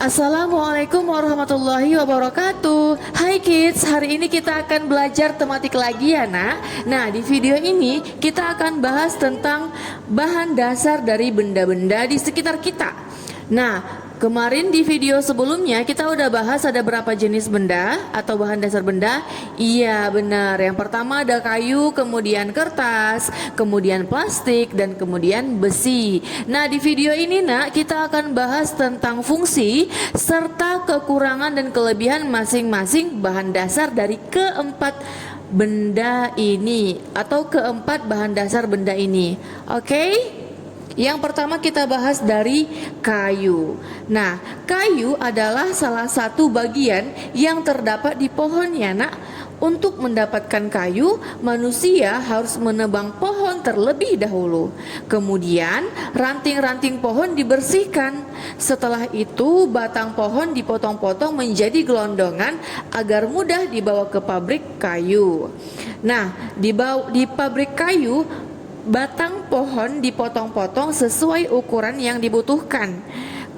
Assalamualaikum warahmatullahi wabarakatuh. Hai kids, hari ini kita akan belajar tematik lagi ya nak. Nah, di video ini kita akan bahas tentang bahan dasar dari benda-benda di sekitar kita. Nah, kemarin di video sebelumnya kita udah bahas ada berapa jenis benda atau bahan dasar benda. Iya benar, yang pertama ada kayu, kemudian kertas, kemudian plastik, dan kemudian besi. Nah, di video ini nak kita akan bahas tentang fungsi serta kekurangan dan kelebihan masing-masing bahan dasar dari keempat benda ini atau keempat bahan dasar benda ini. Oke? Yang pertama kita bahas dari kayu. Nah, kayu adalah salah satu bagian yang terdapat di pohon ya nak. Untuk mendapatkan kayu, manusia harus menebang pohon terlebih dahulu. Kemudian, ranting-ranting pohon dibersihkan. Setelah itu, batang pohon dipotong-potong menjadi gelondongan agar mudah dibawa ke pabrik kayu. Nah, di pabrik kayu, batang pohon dipotong-potong sesuai ukuran yang dibutuhkan.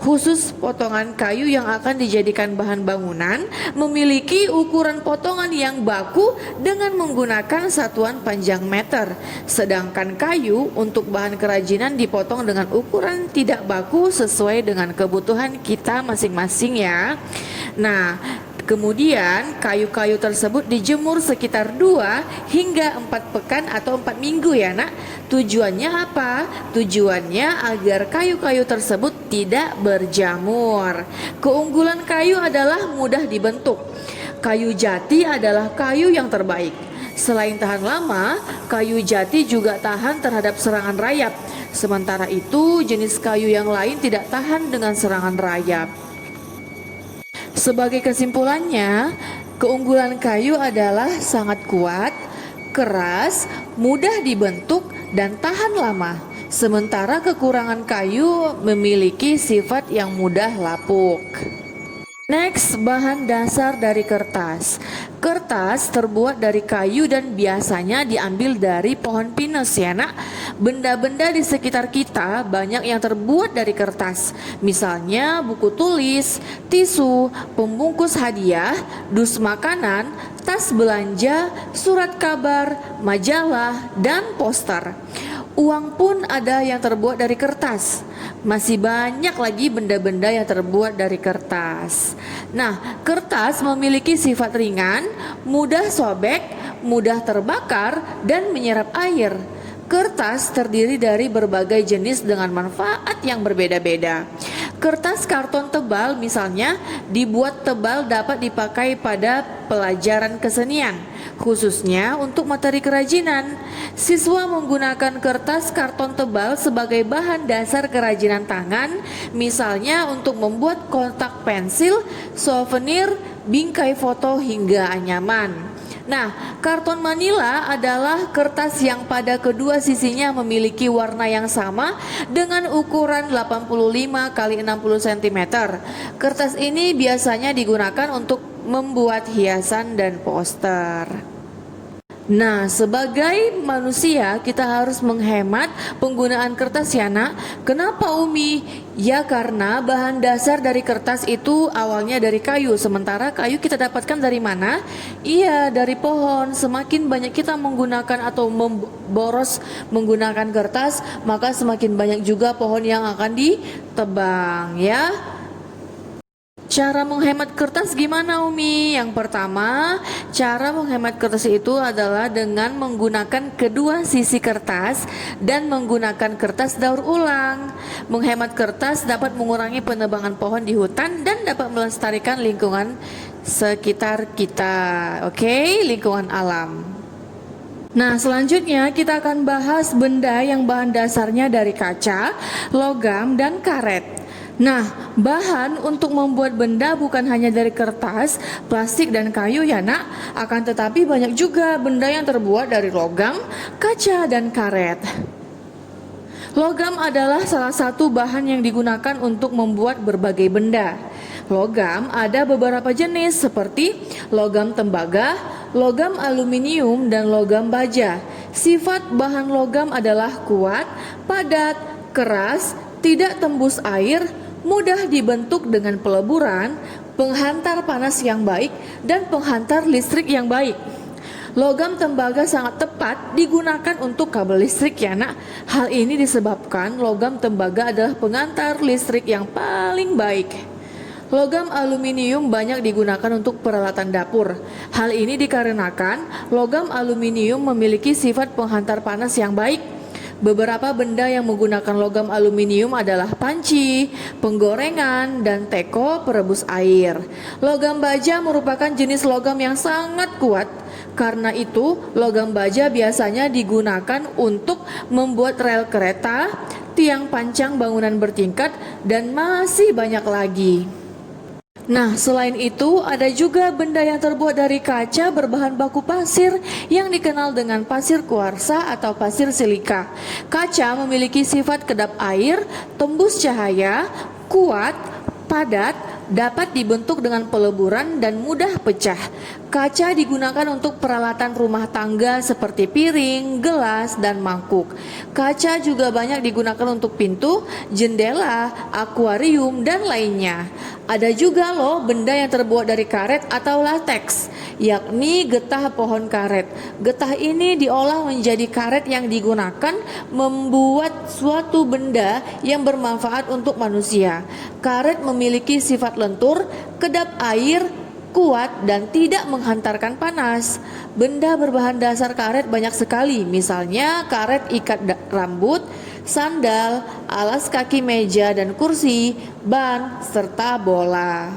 Khusus potongan kayu yang akan dijadikan bahan bangunan memiliki ukuran potongan yang baku dengan menggunakan satuan panjang meter. Sedangkan kayu untuk bahan kerajinan dipotong dengan ukuran tidak baku sesuai dengan kebutuhan kita masing-masing ya. Nah, kemudian kayu-kayu tersebut dijemur sekitar 2 hingga 4 pekan atau 4 minggu ya nak. Tujuannya apa? Tujuannya agar kayu-kayu tersebut tidak berjamur. Keunggulan kayu adalah mudah dibentuk. Kayu jati adalah kayu yang terbaik. Selain tahan lama, kayu jati juga tahan terhadap serangan rayap. Sementara itu, jenis kayu yang lain tidak tahan dengan serangan rayap. Sebagai kesimpulannya, keunggulan kayu adalah sangat kuat, keras, mudah dibentuk, dan tahan lama. Sementara kekurangan kayu memiliki sifat yang mudah lapuk. Next, bahan dasar dari kertas. Kertas terbuat dari kayu dan biasanya diambil dari pohon pinus ya nak. Benda-benda di sekitar kita banyak yang terbuat dari kertas. Misalnya buku tulis, tisu, pembungkus hadiah, dus makanan, tas belanja, surat kabar, majalah, dan poster. Uang pun ada yang terbuat dari kertas. Masih banyak lagi benda-benda yang terbuat dari kertas. Nah, kertas memiliki sifat ringan, mudah sobek, mudah terbakar, dan menyerap air. Kertas terdiri dari berbagai jenis dengan manfaat yang berbeda-beda. Kertas karton tebal misalnya dibuat tebal dapat dipakai pada pelajaran kesenian, khususnya untuk materi kerajinan. Siswa menggunakan kertas karton tebal sebagai bahan dasar kerajinan tangan, misalnya untuk membuat kotak pensil, souvenir, bingkai foto hingga anyaman. Nah, karton Manila adalah kertas yang pada kedua sisinya memiliki warna yang sama dengan ukuran 85 x 60 cm. Kertas ini biasanya digunakan untuk membuat hiasan dan poster. Nah, sebagai manusia kita harus menghemat penggunaan kertas ya nak. Kenapa Umi? Ya karena bahan dasar dari kertas itu awalnya dari kayu. Sementara kayu kita dapatkan dari mana? Iya, dari pohon. Semakin banyak kita menggunakan atau boros menggunakan kertas, maka semakin banyak juga pohon yang akan ditebang ya. Cara menghemat kertas gimana Umi? Yang pertama, cara menghemat kertas itu adalah dengan menggunakan kedua sisi kertas dan menggunakan kertas daur ulang. Menghemat kertas dapat mengurangi penebangan pohon di hutan dan dapat melestarikan lingkungan sekitar kita. Oke, lingkungan alam. Nah, selanjutnya kita akan bahas benda yang bahan dasarnya dari kaca, logam, dan karet. Nah, bahan untuk membuat benda bukan hanya dari kertas, plastik, dan kayu ya nak. Akan tetapi banyak juga benda yang terbuat dari logam, kaca, dan karet. Logam adalah salah satu bahan yang digunakan untuk membuat berbagai benda. Logam ada beberapa jenis seperti logam tembaga, logam aluminium, dan logam baja. Sifat bahan logam adalah kuat, padat, keras, tidak tembus air, mudah dibentuk dengan peleburan, penghantar panas yang baik, dan penghantar listrik yang baik. Logam tembaga sangat tepat digunakan untuk kabel listrik ya nak. Hal ini disebabkan logam tembaga adalah pengantar listrik yang paling baik. Logam aluminium banyak digunakan untuk peralatan dapur. Hal ini dikarenakan logam aluminium memiliki sifat penghantar panas yang baik. Beberapa benda yang menggunakan logam aluminium adalah panci, penggorengan, dan teko perebus air. Logam baja merupakan jenis logam yang sangat kuat. Karena itu, logam baja biasanya digunakan untuk membuat rel kereta, tiang pancang bangunan bertingkat, dan masih banyak lagi. Nah, selain itu ada juga benda yang terbuat dari kaca berbahan baku pasir yang dikenal dengan pasir kuarsa atau pasir silika. Kaca memiliki sifat kedap air, tembus cahaya, kuat, padat, dapat dibentuk dengan peleburan dan mudah pecah. Kaca digunakan untuk peralatan rumah tangga seperti piring, gelas, dan mangkuk. Kaca juga banyak digunakan untuk pintu, jendela, akuarium, dan lainnya. Ada juga loh benda yang terbuat dari karet atau latex, yakni getah pohon karet. Getah ini diolah menjadi karet yang digunakan membuat suatu benda yang bermanfaat untuk manusia. Karet memiliki sifat lentur, kedap air, kuat, dan tidak menghantarkan panas. Benda berbahan dasar karet banyak sekali, misalnya karet ikat rambut, sandal, alas kaki meja dan kursi, ban, serta bola.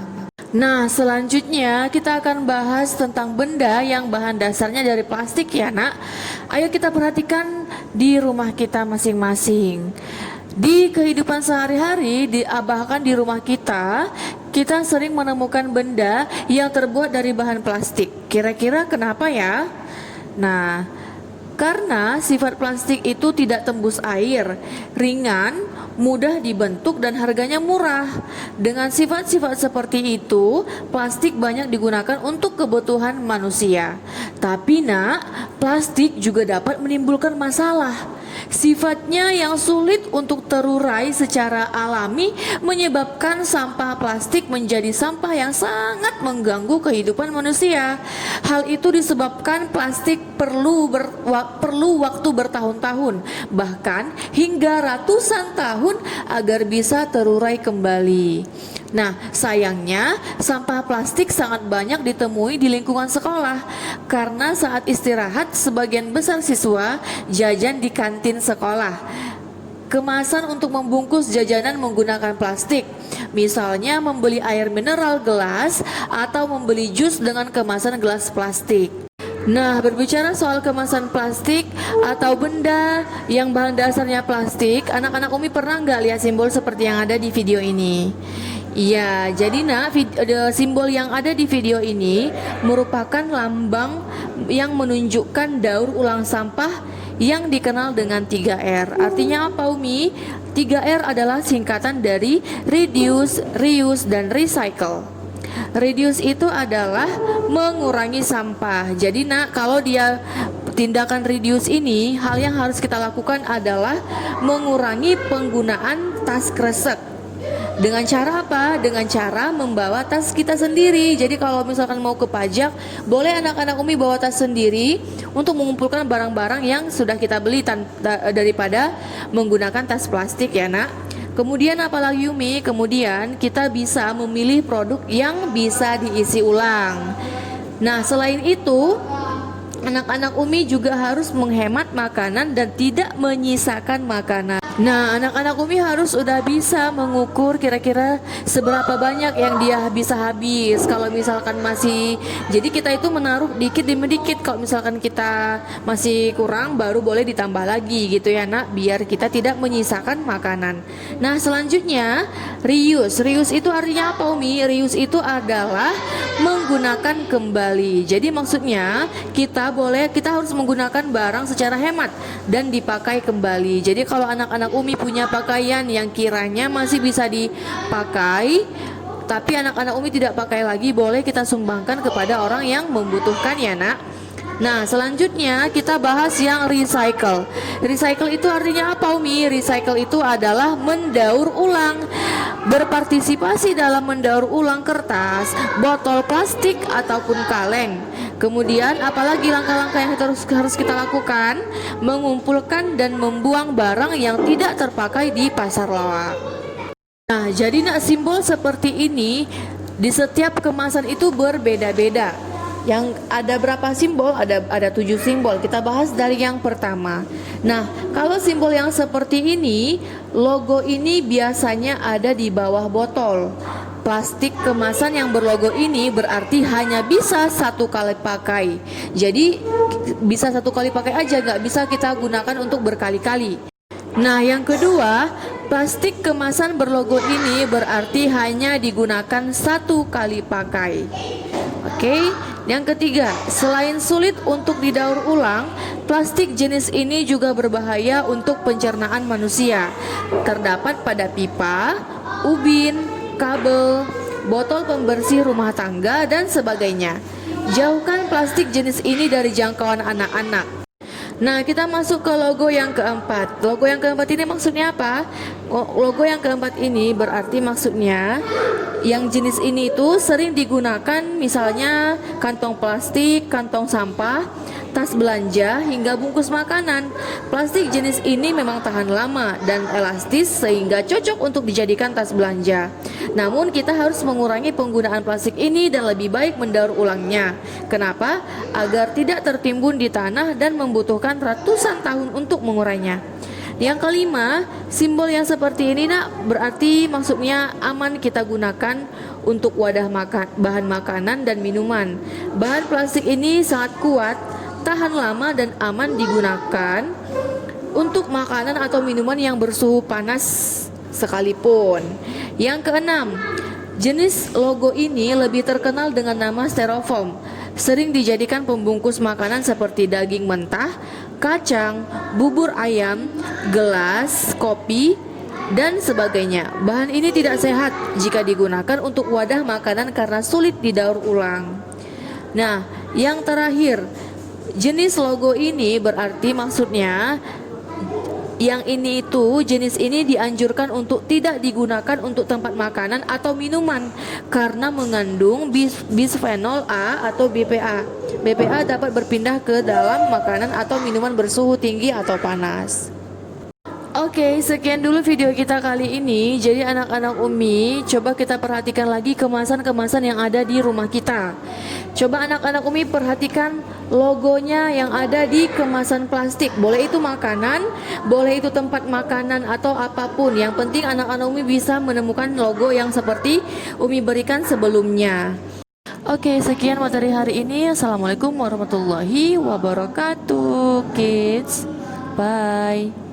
Nah, selanjutnya kita akan bahas tentang benda yang bahan dasarnya dari plastik ya nak. Ayo kita perhatikan di rumah kita masing-masing. Di kehidupan sehari-hari, bahkan di rumah kita sering menemukan benda yang terbuat dari bahan plastik. Kira-kira kenapa ya? Nah, karena sifat plastik itu tidak tembus air, ringan, mudah dibentuk, dan harganya murah. Dengan sifat-sifat seperti itu, plastik banyak digunakan untuk kebutuhan manusia. Tapi nak, plastik juga dapat menimbulkan masalah. Sifatnya yang sulit untuk terurai secara alami menyebabkan sampah plastik menjadi sampah yang sangat mengganggu kehidupan manusia. Hal itu disebabkan plastik perlu waktu bertahun-tahun, bahkan hingga ratusan tahun agar bisa terurai kembali. Nah, sayangnya sampah plastik sangat banyak ditemui di lingkungan sekolah karena saat istirahat sebagian besar siswa jajan di kantin sekolah. Kemasan untuk membungkus jajanan menggunakan plastik, misalnya membeli air mineral gelas atau membeli jus dengan kemasan gelas plastik. Nah, berbicara soal kemasan plastik atau benda yang bahan dasarnya plastik, anak-anak Umi pernah nggak lihat simbol seperti yang ada di video ini? Iya, jadi simbol yang ada di video ini merupakan lambang yang menunjukkan daur ulang sampah yang dikenal dengan 3R. Artinya apa Umi? 3R adalah singkatan dari reduce, reuse, dan recycle. Reduce itu adalah mengurangi sampah. Jadi kalau dia tindakan reduce ini, hal yang harus kita lakukan adalah mengurangi penggunaan tas kresek. Dengan cara apa? Dengan cara membawa tas kita sendiri. Jadi kalau misalkan mau ke pajak, boleh anak-anak Umi bawa tas sendiri untuk mengumpulkan barang-barang yang sudah kita beli daripada menggunakan tas plastik ya nak. Kemudian apalagi Umi? Kemudian kita bisa memilih produk yang bisa diisi ulang. Nah, selain itu, anak-anak Umi juga harus menghemat makanan dan tidak menyisakan makanan. Nah, anak-anak Umi harus udah bisa mengukur kira-kira seberapa banyak yang dia bisa habis. Kalau misalkan jadi kita itu menaruh dikit demi dikit. Kalau misalkan kita masih kurang, baru boleh ditambah lagi gitu ya nak, biar kita tidak menyisakan makanan. Nah, selanjutnya reuse. Reuse itu artinya apa Umi? Reuse itu adalah menggunakan kembali. Jadi maksudnya kita harus menggunakan barang secara hemat dan dipakai kembali. Jadi kalau anak-anak Umi punya pakaian yang kiranya masih bisa dipakai, tapi anak-anak Umi tidak pakai lagi, boleh kita sumbangkan kepada orang yang membutuhkan ya nak. Nah, selanjutnya kita bahas yang recycle. Recycle itu artinya apa Umi? Recycle itu adalah mendaur ulang. berpartisipasi dalam mendaur ulang kertas, botol plastik ataupun kaleng. Kemudian apalagi langkah-langkah yang harus kita lakukan? Mengumpulkan dan membuang barang yang tidak terpakai di pasar lawak. Nah, jadi simbol seperti ini di setiap kemasan itu berbeda-beda. Yang ada berapa simbol? Ada 7 simbol. Kita bahas dari yang pertama. Nah, kalau simbol yang seperti ini, logo ini biasanya ada di bawah botol. Plastik kemasan yang berlogo ini berarti hanya bisa 1 kali pakai. Jadi bisa 1 kali pakai aja, nggak bisa kita gunakan untuk berkali-kali. Nah, yang kedua, plastik kemasan berlogo ini berarti hanya digunakan 1 kali pakai. Oke, yang ketiga, selain sulit untuk didaur ulang, plastik jenis ini juga berbahaya untuk pencernaan manusia. Terdapat pada pipa, ubin, kabel, botol pembersih rumah tangga, dan sebagainya. Jauhkan plastik jenis ini dari jangkauan anak-anak. Nah, kita masuk ke logo yang keempat. Logo yang keempat ini maksudnya apa? Logo yang keempat ini berarti maksudnya yang jenis ini itu sering digunakan, misalnya kantong plastik, kantong sampah, tas belanja, hingga bungkus makanan. Plastik jenis ini memang tahan lama dan elastis sehingga cocok untuk dijadikan tas belanja. Namun kita harus mengurangi penggunaan plastik ini dan lebih baik mendaur ulangnya. Kenapa? Agar tidak tertimbun di tanah dan membutuhkan ratusan tahun untuk mengurainya. Yang kelima, simbol yang seperti ini berarti maksudnya aman kita gunakan untuk wadah bahan makanan dan minuman. Bahan plastik ini sangat kuat, tahan lama dan aman digunakan untuk makanan atau minuman yang bersuhu panas sekalipun. Yang keenam, jenis logo ini lebih terkenal dengan nama styrofoam. Sering dijadikan pembungkus makanan seperti daging mentah, kacang, bubur ayam, gelas, kopi, dan sebagainya. Bahan ini tidak sehat jika digunakan untuk wadah makanan karena sulit didaur ulang. Nah, yang terakhir, jenis logo ini berarti maksudnya yang ini itu jenis ini dianjurkan untuk tidak digunakan untuk tempat makanan atau minuman karena mengandung bisphenol A atau BPA. BPA dapat berpindah ke dalam makanan atau minuman bersuhu tinggi atau panas. Oke, sekian dulu video kita kali ini. Jadi anak-anak Umi, coba kita perhatikan lagi kemasan-kemasan yang ada di rumah kita. Coba anak-anak Umi perhatikan logonya yang ada di kemasan plastik. Boleh itu makanan, boleh itu tempat makanan atau apapun. Yang penting anak-anak Umi bisa menemukan logo yang seperti Umi berikan sebelumnya. Oke, sekian materi hari ini. Assalamualaikum warahmatullahi wabarakatuh, kids. Bye.